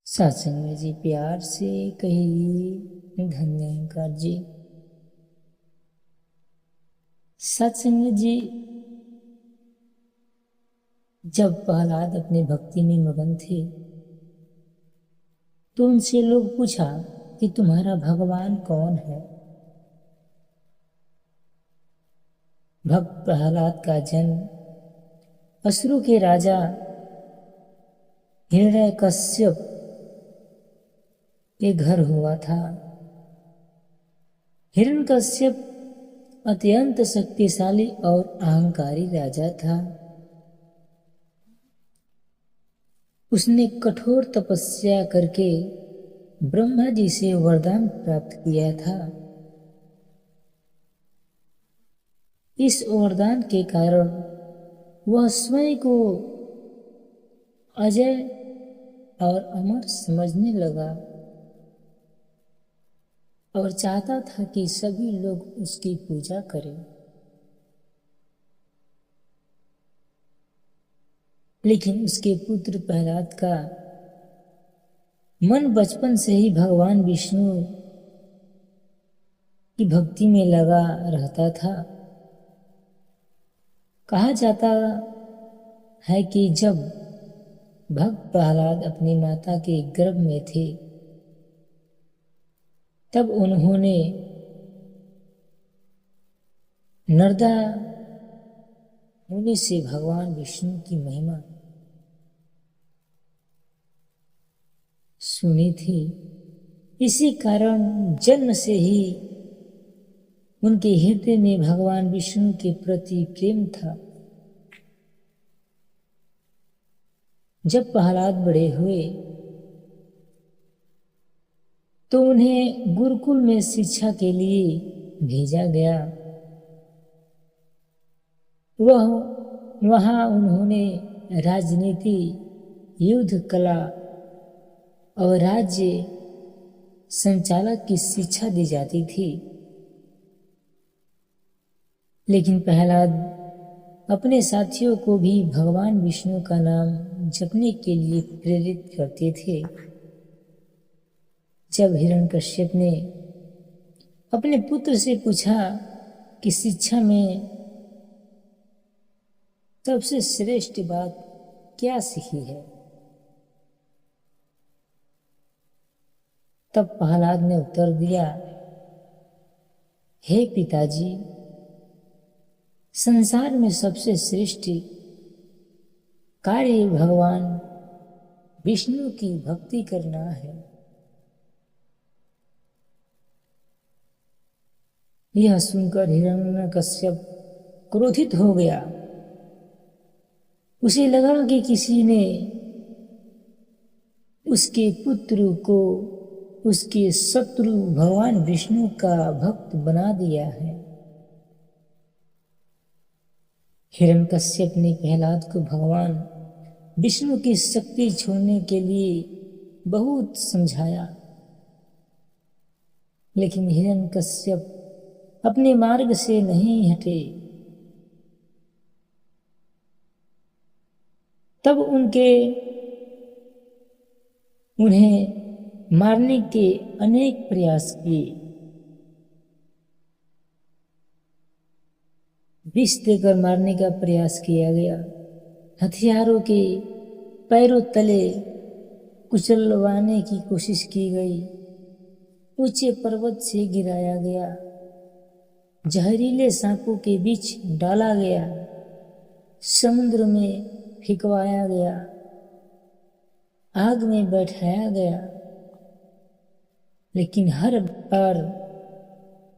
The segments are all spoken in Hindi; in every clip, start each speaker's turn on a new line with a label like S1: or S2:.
S1: सत्संग में जी प्यार से कहिए धन्यकार जी। सत्संग में जी जब प्रहलाद अपने भक्ति में मगन थे तो उनसे लोग पूछा कि तुम्हारा भगवान कौन है। भक्त प्रहलाद का जन्म असुरों के राजा हिरण्यकश्यप के घर हुआ था। हिरण्यकश्यप अत्यंत शक्तिशाली और अहंकारी राजा था। उसने कठोर तपस्या करके ब्रह्मा जी से वरदान प्राप्त किया था। इस वरदान के कारण वह स्वयं को अजय और अमर समझने लगा और चाहता था कि सभी लोग उसकी पूजा करें। लेकिन उसके पुत्र प्रहलाद का मन बचपन से ही भगवान विष्णु की भक्ति में लगा रहता था। कहा जाता है कि जब भक्त प्रहलाद अपनी माता के गर्भ में थे तब उन्होंने नरदा मुनि से भगवान विष्णु की महिमा सुनी थी। इसी कारण जन्म से ही उनके हृदय में भगवान विष्णु के प्रति प्रेम था। जब प्रहलाद बड़े हुए तो उन्हें गुरुकुल में शिक्षा के लिए भेजा गया। वहां उन्होंने राजनीति, युद्ध कला और राज्य संचालक की शिक्षा दी जाती थी। लेकिन प्रहलाद अपने साथियों को भी भगवान विष्णु का नाम जपने के लिए प्रेरित करते थे। जब हिरण्यकश्यप ने अपने पुत्र से पूछा कि शिक्षा में सबसे श्रेष्ठ बात क्या सीखी है, तब प्रहलाद ने उत्तर दिया, हे पिताजी, संसार में सबसे श्रेष्ठ कार्य भगवान विष्णु की भक्ति करना है। यह सुनकर हिरण्यकश्यप क्रोधित हो गया। उसे लगा कि किसी ने उसके पुत्र को उसके शत्रु भगवान विष्णु का भक्त बना दिया है। हिरण्यकश्यप ने प्रहलाद को भगवान विष्णु की शक्ति छोड़ने के लिए बहुत समझाया, लेकिन हिरण्यकश्यप अपने मार्ग से नहीं हटे। तब उन्हें मारने के अनेक प्रयास किए। विष देकर मारने का प्रयास किया गया। हथियारों के पैरों तले कुचलवाने की कोशिश की गई। ऊंचे पर्वत से गिराया गया। जहरीले सांपों के बीच डाला गया। समुद्र में फेंकवाया गया। आग में बैठाया गया। लेकिन हर बार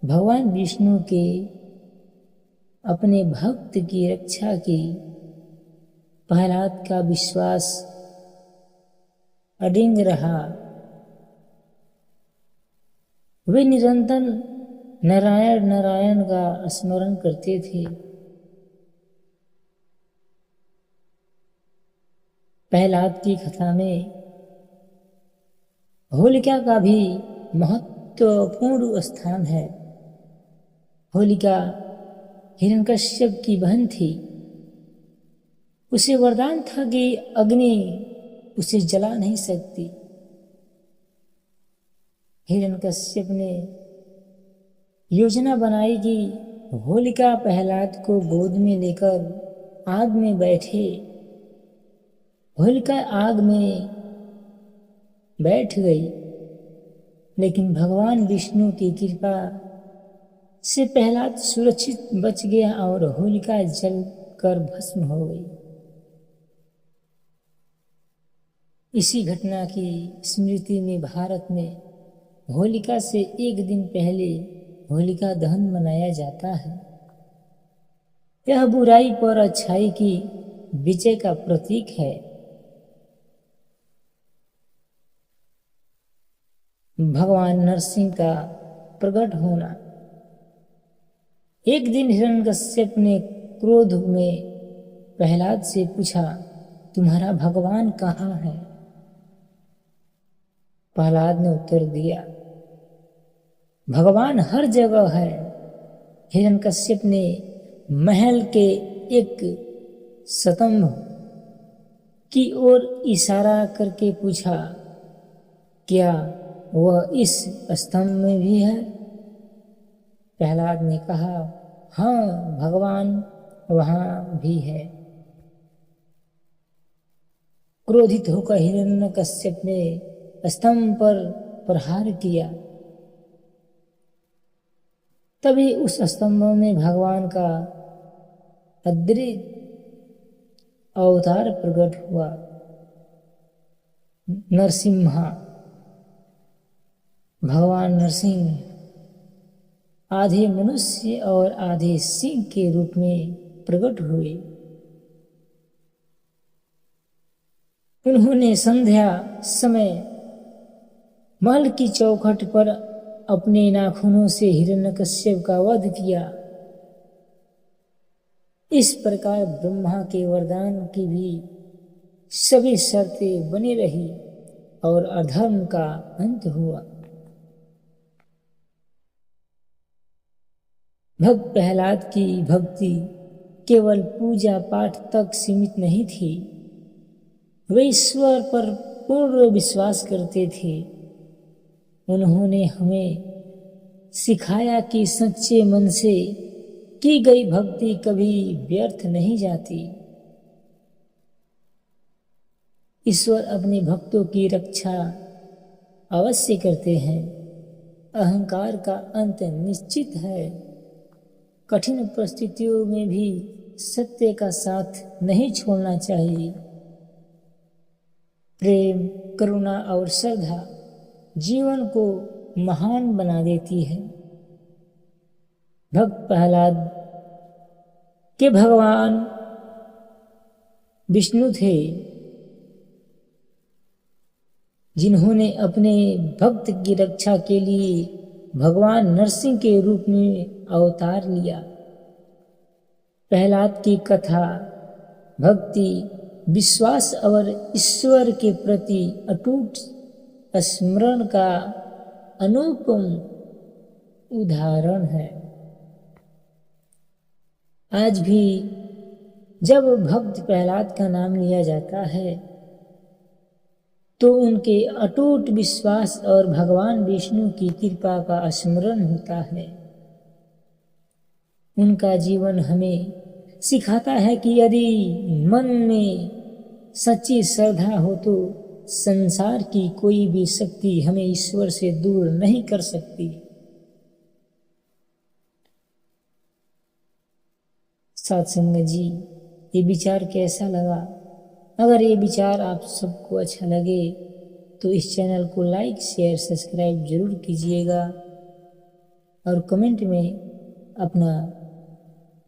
S1: भगवान विष्णु के अपने भक्त की रक्षा की प्रहलाद का विश्वास अडिग रहा। वे निरंतर नारायण नारायण का स्मरण करते थे। प्रहलाद की कथा में होलिका का भी महत्वपूर्ण स्थान है। होलिका हिरण्यकश्यप की बहन थी। उसे वरदान था कि अग्नि उसे जला नहीं सकती। हिरण्यकश्यप ने योजना बनाई कि होलिका प्रहलाद को गोद में लेकर आग में बैठे। होलिका आग में बैठ गई, लेकिन भगवान विष्णु की कृपा से प्रहलाद सुरक्षित बच गया और होलिका जल कर भस्म हो गई। इसी घटना की स्मृति में भारत में होलिका से एक दिन पहले होलिका दहन मनाया जाता है। यह बुराई पर अच्छाई की विजय का प्रतीक है। भगवान नरसिंह का प्रकट होना। एक दिन हिरण्यकश्यप ने क्रोध में प्रहलाद से पूछा, तुम्हारा भगवान कहाँ है? प्रहलाद ने उत्तर दिया, भगवान हर जगह है। हिरण्यकश्यप ने महल के एक स्तंभ की ओर इशारा करके पूछा, क्या वह इस स्तंभ में भी है? प्रहलाद ने कहा, हाँ, भगवान वहां भी है। क्रोधित होकर हिरण्यकश्यप ने स्तंभ पर प्रहार किया। तभी उस स्तंभ में भगवान का अद्भुत अवतार प्रकट हुआ। नरसिम्हा, भगवान नरसिंह आधे मनुष्य और आधे सिंह के रूप में प्रकट हुए। उन्होंने संध्या समय महल की चौखट पर अपने नाखूनों से हिरण्यकश्यप का वध किया। इस प्रकार ब्रह्मा के वरदान की भी सभी शर्तें बनी रही और अधर्म का अंत हुआ। भक्त प्रहलाद की भक्ति केवल पूजा पाठ तक सीमित नहीं थी। वे ईश्वर पर पूर्ण विश्वास करते थे। उन्होंने हमें सिखाया कि सच्चे मन से की गई भक्ति कभी व्यर्थ नहीं जाती। ईश्वर अपने भक्तों की रक्षा अवश्य करते हैं। अहंकार का अंत निश्चित है। कठिन परिस्थितियों में भी सत्य का साथ नहीं छोड़ना चाहिए। प्रेम, करुणा और श्रद्धा जीवन को महान बना देती है। भक्त प्रहलाद के भगवान विष्णु थे, जिन्होंने अपने भक्त की रक्षा के लिए भगवान नरसिंह के रूप में अवतार लिया। प्रहलाद की कथा भक्ति, विश्वास और ईश्वर के प्रति अटूट स्मरण का अनुपम उदाहरण है। आज भी जब भक्त प्रहलाद का नाम लिया जाता है तो उनके अटूट विश्वास और भगवान विष्णु की कृपा का स्मरण होता है। उनका जीवन हमें सिखाता है कि यदि मन में सच्ची श्रद्धा हो तो संसार की कोई भी शक्ति हमें ईश्वर से दूर नहीं कर सकती। साथ संगत जी, ये विचार कैसा लगा? अगर ये विचार आप सबको अच्छा लगे तो इस चैनल को लाइक, शेयर, सब्सक्राइब जरूर कीजिएगा और कमेंट में अपना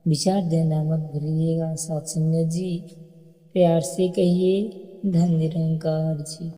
S1: विचार देना मत भूलिएगा। साथ संगत जी, प्यार से कहिए, धन निरंकार जी।